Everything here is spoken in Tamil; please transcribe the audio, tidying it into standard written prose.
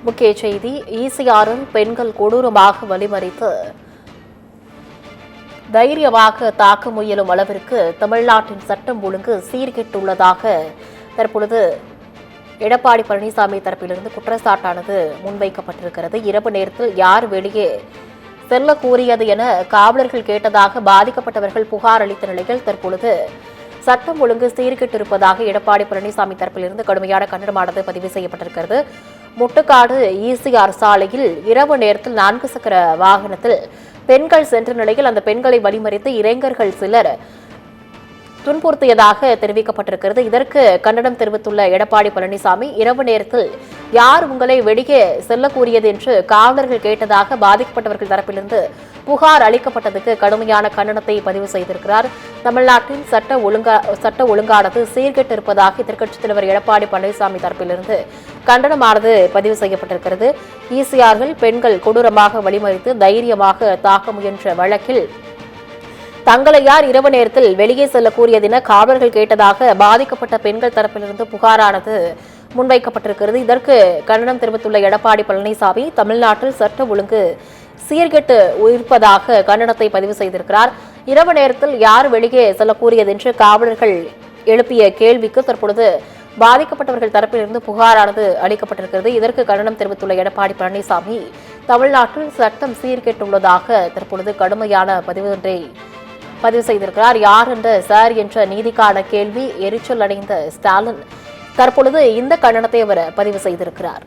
முக்கிய செய்தி ஈசிஆரில் பெண்கள் கொடூரமாக வழிமறித்து தைரியமாக தாக்க முயலும் அளவிற்கு தமிழ்நாட்டின் சட்டம் ஒழுங்கு சீர்கெட்டுள்ளதாக தற்பொழுது எடப்பாடி பழனிசாமி தரப்பிலிருந்து குற்றச்சாட்டானது முன்வைக்கப்பட்டிருக்கிறது. இரவு நேரத்தில் யார் வெளியே செல்ல கூறியது என காவலர்கள் கேட்டதாக பாதிக்கப்பட்டவர்கள் புகார் அளித்த நிலையில் தற்பொழுது சட்டம் ஒழுங்கு சீர்கெட்டிருப்பதாக எடப்பாடி பழனிசாமி தரப்பிலிருந்து கடுமையான கண்டனமானது பதிவு செய்யப்பட்டிருக்கிறது. முட்டுக்காடு ஈசிஆர் சாலையில் இரவு நேரத்தில் 4 சக்கர வாகனத்தில் பெண்கள் சென்ற நிலையில் அந்த பெண்களை வழிமறித்து இளைஞர்கள் சிலர் துன்புறுத்தியதாக தெரிவிக்கப்பட்டிருக்கிறது. இதற்கு கண்டனம் தெரிவித்துள்ள எடப்பாடி பழனிசாமி, இரவு நேரத்தில் யார் உங்களை வெளியே செல்ல கூறியது என்று காவலர்கள் கேட்டதாக பாதிக்கப்பட்டவர்கள் தரப்பிலிருந்து புகார் அளிக்கப்பட்டதுக்கு கடுமையான கண்டனத்தை பதிவு செய்திருக்கிறார். தமிழ்நாட்டின் சட்ட ஒழுங்கானது சீர்கெட்டிருப்பதாக எதிர்க்கட்சித் தலைவர் எடப்பாடி பழனிசாமி தரப்பிலிருந்து கண்டனமானது பதிவு செய்யப்பட்டிருக்கிறது. ஈசிஆரில் பெண்கள் கொடூரமாக வழிமறித்து தைரியமாக தாக்க முயன்ற வழக்கில் தங்களை யார் இரவு நேரத்தில் வெளியே செல்ல கூறியதென காவலர்கள் கேட்டதாக பாதிக்கப்பட்ட பெண்கள் தரப்பிலிருந்து புகாரானது முன்வைக்கப்பட்டிருக்கிறது. இதற்கு கண்டனம் தெரிவித்துள்ள எடப்பாடி பழனிசாமி, தமிழ்நாட்டில் சட்ட ஒழுங்கு சீர்கெட்டு இருப்பதாக கண்டனத்தை பதிவு செய்திருக்கிறார். இரவு நேரத்தில் யார் வெளியே செல்ல கூறியது என்று காவலர்கள் எழுப்பிய கேள்விக்கு தற்பொழுது பாதிக்கப்பட்டவர்கள் தரப்பிலிருந்து புகாரானது அளிக்கப்பட்டிருக்கிறது. இதற்கு கண்டனம் தெரிவித்துள்ள எடப்பாடி பழனிசாமி, தமிழ்நாட்டில் சட்டம் சீர்கெட்டுள்ளதாக தற்பொழுது கடுமையான பதிவு செய்திருக்கிறார். யார் என்ற சார் என்ற நீதிக்கான கேள்வி எரிச்சல் அடைந்த ஸ்டாலின் தற்பொழுது இந்த கண்டனத்தை அவர் பதிவு செய்திருக்கிறார்.